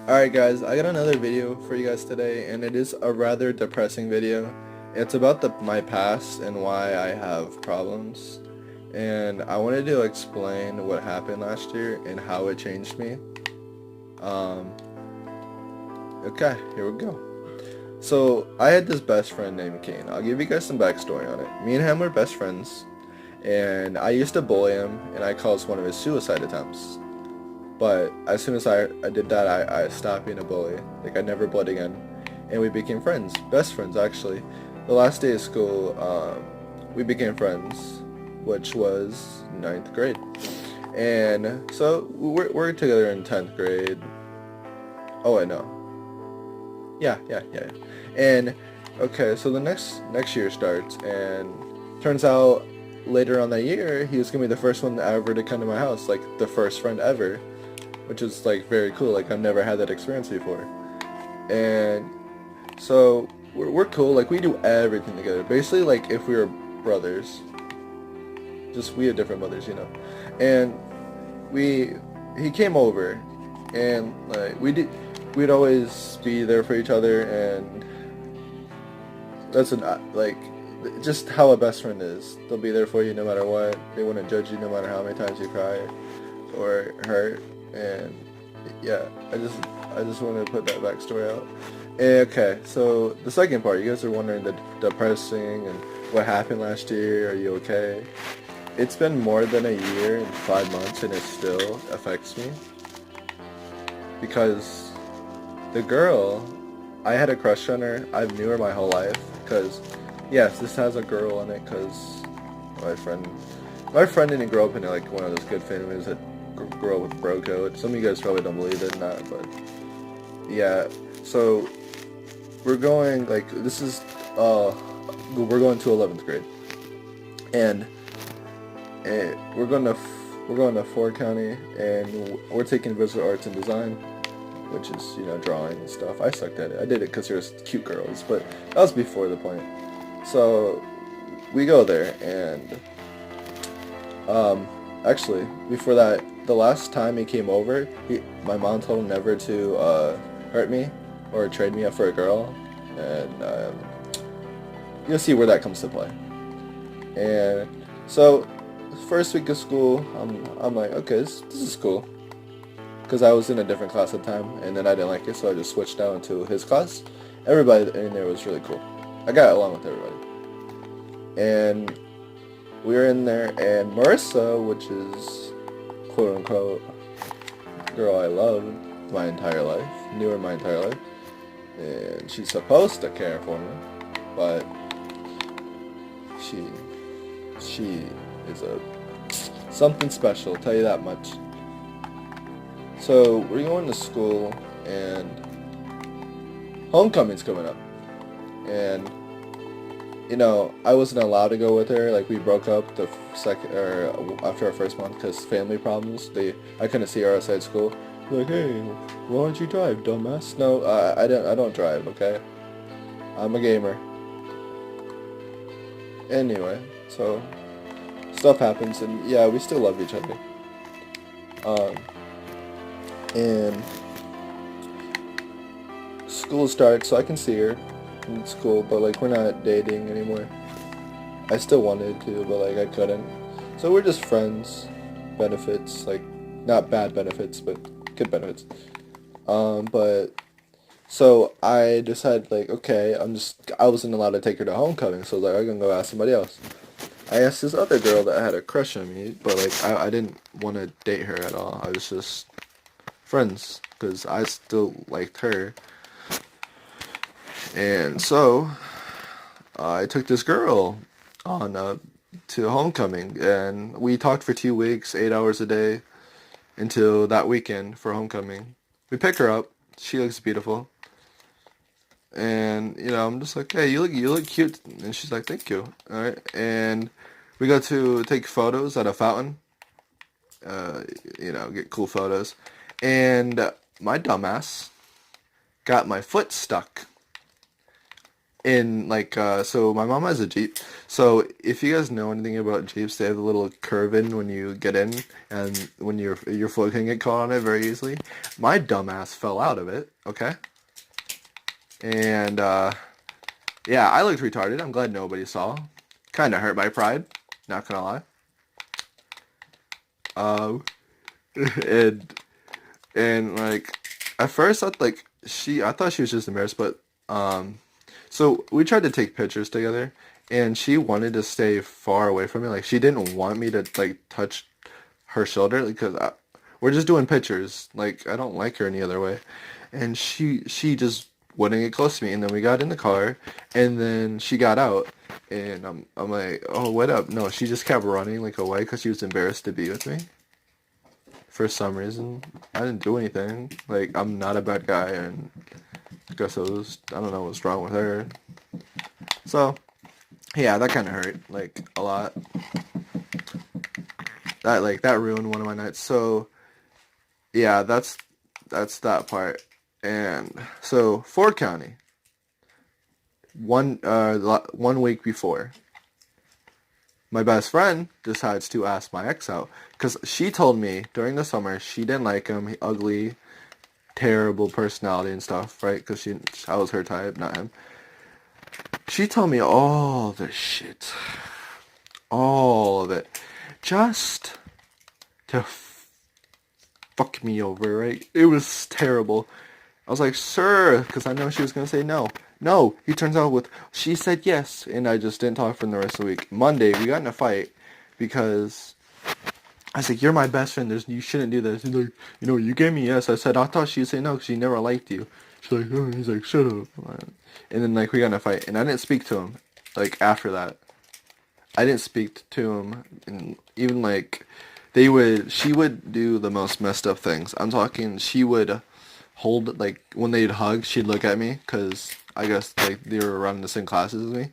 Alright guys, I got another video for you guys today, and it is a rather depressing video. It's about my past and why I have problems. And I wanted to explain what happened last year and how it changed me. Um, okay, here we go. So, I had this best friend named Kane. I'll give you guys some backstory on it. Me and him were best friends, and I used to bully him, and I caused one of his suicide attempts. But as soon as I did that, I stopped being a bully. Like, I never bullied again. And we became friends. Best friends, actually. The last day of school, we became friends, which was ninth grade. And so we're together in 10th grade. Oh, wait, no. Yeah. And, okay, so the next year starts, and turns out later on that year, he was going to be the first one ever to come to my house. Like, the first friend ever, which is like very cool. Like, I've never had that experience before. And so we're cool. Like, we do everything together. Basically, like if we were brothers, just we had different mothers. And we he came over, and like we'd always be there for each other, and that's like just how a best friend is. They'll be there for you no matter what. They wouldn't judge you no matter how many times you cry or hurt. And yeah, I just wanted to put that backstory out. Okay, so the second part, you guys are wondering the depressing and what happened last year. Are you okay? It's been more than a year and 5 months, and it still affects me because the girl, I had a crush on her. I've knew her my whole life because, yes, this has a girl in it because my friend, my friend didn't grow up in like one of those good families that grow up with bro code. Some of you guys probably don't believe it or not, but yeah. So we're going like we're going to 11th grade, and we're going to Ford County, and we're taking visual arts and design, which is drawing and stuff. I sucked at it. I did it because there's cute girls, but that was before the point. So we go there, and actually before that, the last time he came over, my mom told him never to hurt me or trade me up for a girl, and you'll see where that comes to play. And so, first week of school, I'm like, okay, this is cool, because I was in a different class at the time, and then I didn't like it, so I just switched down to his class. Everybody in there was really cool. I got along with everybody, and we were in there, and Marissa, which is quote unquote girl I loved my entire life, knew her my entire life, and she's supposed to care for me, but she is a something special, I'll tell you that much. So we're going to school, and homecoming's coming up, and I wasn't allowed to go with her. Like, we broke up the second or after our first month because family problems. I couldn't see her outside school. Like, hey, why don't you drive, dumbass? No, I don't drive. Okay, I'm a gamer. Anyway, so stuff happens, and yeah, we still love each other. Um, and school starts, so I can see her in school, but like we're not dating anymore. I still wanted to, but like I couldn't. So we're just friends. Benefits, like not bad benefits, but good benefits. But so I decided like, okay, I wasn't allowed to take her to homecoming, so like I'm gonna go ask somebody else. I asked this other girl that had a crush on me, but like I didn't want to date her at all. I was just friends because I still liked her, and so I took this girl on to homecoming, and we talked for 2 weeks, 8 hours a day, until that weekend for homecoming. We pick her up. She looks beautiful, and I'm just like, hey, you look cute, and she's like, thank you. All right, and we go to take photos at a fountain. Uh, get cool photos, and my dumbass got my foot stuck in like so my mom has a Jeep. So if you guys know anything about Jeeps, they have a little curve in when you get in, and when your foot can get caught on it very easily. My dumbass fell out of it, okay? And yeah, I looked retarded. I'm glad nobody saw. Kind of hurt my pride, not gonna lie. Um and like at first I thought she was just embarrassed, but so we tried to take pictures together, and she wanted to stay far away from me. Like she didn't want me to like touch her shoulder because we're just doing pictures. Like I don't like her any other way, and she just wouldn't get close to me. And then we got in the car, and then she got out, and I'm like, oh, what up? No, she just kept running like away because she was embarrassed to be with me. For some reason, I didn't do anything. Like I'm not a bad guy, and I guess I don't know what's wrong with her. So yeah, that kind of hurt like a lot. That ruined one of my nights. So yeah, that's that part. And so Ford County, 1 week before, my best friend decides to ask my ex out because she told me during the summer she didn't like him, he ugly, terrible personality and stuff, right? Because I was her type, not him. She told me all the shit, all of it, just to fuck me over, right? It was terrible. I was like, sir, because I know she was going to say no. No, he turns out she said yes, and I just didn't talk for the rest of the week. Monday, we got in a fight because I was like, you're my best friend, you shouldn't do this. He's like, you gave me yes. I said, I thought she'd say no because she never liked you. She's like, oh, he's like, shut up. And then, like, we got in a fight, and I didn't speak to him, like, after that. I didn't speak to him, and even, like, she would do the most messed up things. I'm talking, she would hold, like, when they'd hug, she'd look at me, because I guess, like, they were around the same classes as me.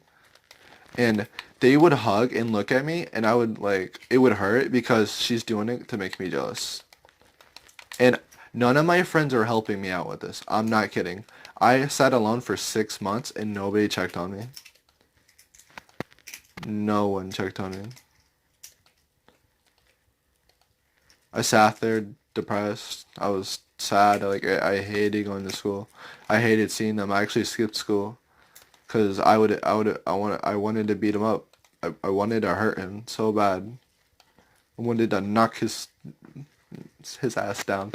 And they would hug and look at me, and I would, like, it would hurt because she's doing it to make me jealous. And none of my friends are helping me out with this. I'm not kidding. I sat alone for 6 months, and nobody checked on me. No one checked on me. I sat there depressed. I was sad. Like I hated going to school. I hated seeing them. I actually skipped school because I wanted to beat him up. I wanted to hurt him so bad. I wanted to knock his ass down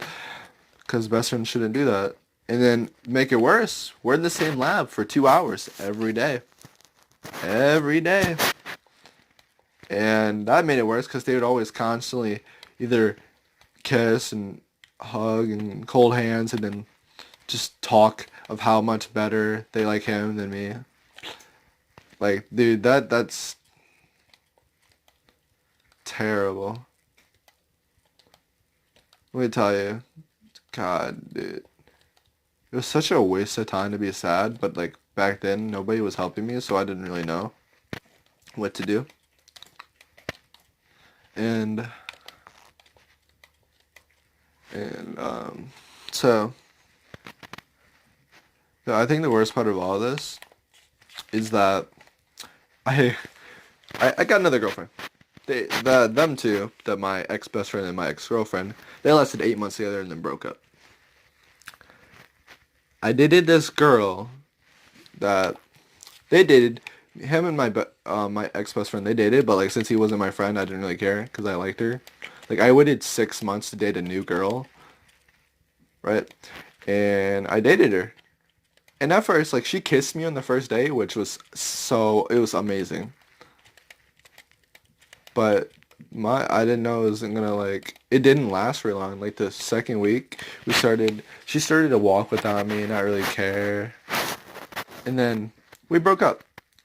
because best friends shouldn't do that. And then make it worse, we're in the same lab for 2 hours every day. Every day. And that made it worse because they would always constantly either kiss and hug and cold hands and then just talk of how much better they like him than me. Like, dude, that's terrible. Let me tell you, God, dude, it was such a waste of time to be sad, but like back then nobody was helping me, so I didn't really know what to do. And so I think the worst part of all this is that I I got another girlfriend. Them two, that my ex best friend and my ex girlfriend, they lasted 8 months together and then broke up. I dated this girl that they dated. Him and my ex best friend, they dated, but like since he wasn't my friend, I didn't really care because I liked her. Like I waited 6 months to date a new girl, right? And I dated her. And at first, like she kissed me on the first day, which was it was amazing. But I didn't know it wasn't gonna like it didn't last very long. Like the second week, she started to walk without me and not really care. And then we broke up.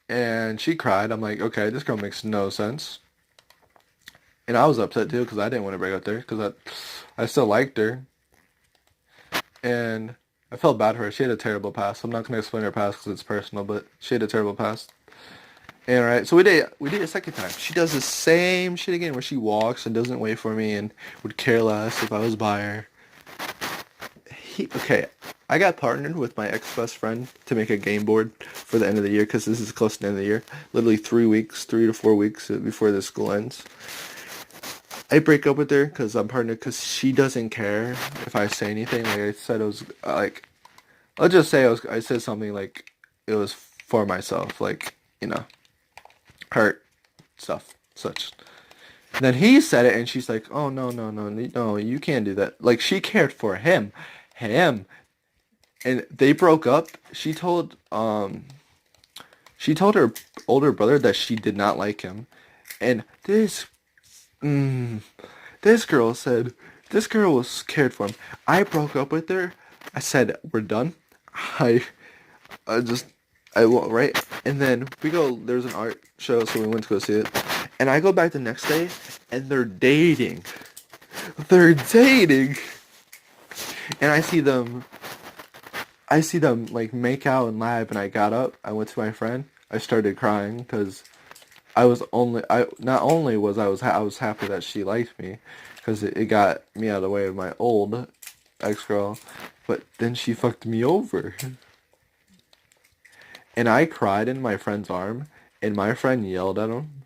And she cried. I'm like, okay, this girl makes no sense. And I was upset too because I didn't want to break up there because I still liked her. And I felt bad for her. She had a terrible past. I'm not gonna explain her past because it's personal, but she had a terrible past. And right, so we date a second time. She does the same shit again where she walks and doesn't wait for me and would care less if I was by her. Okay, I got partnered with my ex-best friend to make a game board for the end of the year because this is close to the end of the year. Literally 3 weeks, 3 to 4 weeks before the school ends. I break up with her because I'm partnered because she doesn't care if I say anything. Like I said, it was like I'll just say I said something like it was for myself, like hurt stuff such. And then he said it, and she's like, "Oh no, no, no, no, you can't do that." Like she cared for him, and they broke up. She told her older brother that she did not like him, and mm, this girl said this girl was cared for him. I broke up with her. I said we're done. I I just I went right, and then we go. There's an art show, so we went to go see it. And I go back the next day, and they're dating. They're dating, and I see them like make out and laugh, and I got up. I went to my friend. I started crying because I not only I was happy that she liked me because it got me out of the way of my old ex girl, but then she fucked me over, and I cried in my friend's arm, and my friend yelled at him,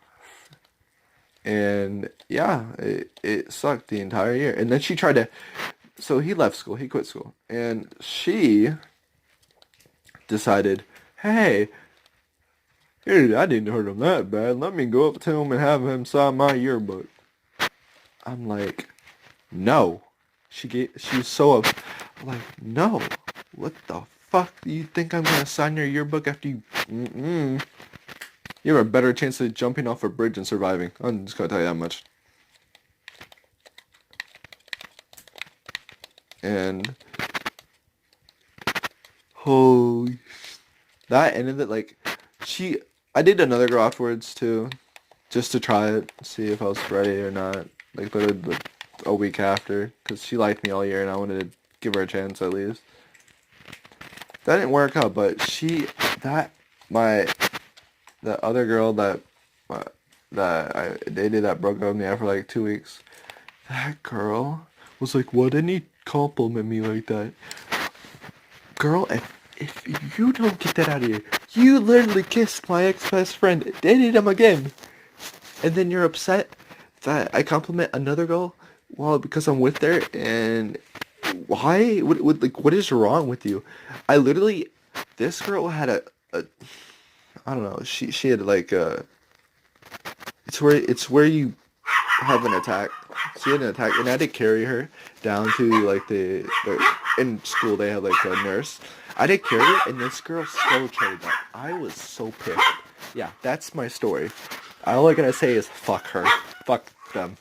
and yeah, it sucked the entire year. And then she tried to, so he left school, he quit school, and she decided, hey, dude, I didn't hurt him that bad. Let me go up to him and have him sign my yearbook. I'm like, no. She's so up. I'm like, no. What the fuck do you think I'm gonna sign your yearbook after you? Mm-mm. You have a better chance of jumping off a bridge and surviving. I'm just gonna tell you that much. And holy, that ended it like she. I did another girl afterwards too, just to try it, see if I was ready or not. Like literally like a week after, because she liked me all year and I wanted to give her a chance at least. That didn't work out, but that my the other girl uh, that I dated that broke up with me after like 2 weeks. That girl was like, "Why didn't he compliment me like that?" Girl, if you don't get that out of here, you literally kissed my ex-best friend, dated him again, and then you're upset that I compliment another girl, well, because I'm with her, and why? What is wrong with you? I literally, this girl had a I don't know. She had like a. It's where you have an attack. She had an attack, and I had to carry her down to like the in school they have like a nurse. I did carry her, and this girl still showed up. I was so pissed. Yeah, that's my story. All I gotta say is fuck her. Fuck them.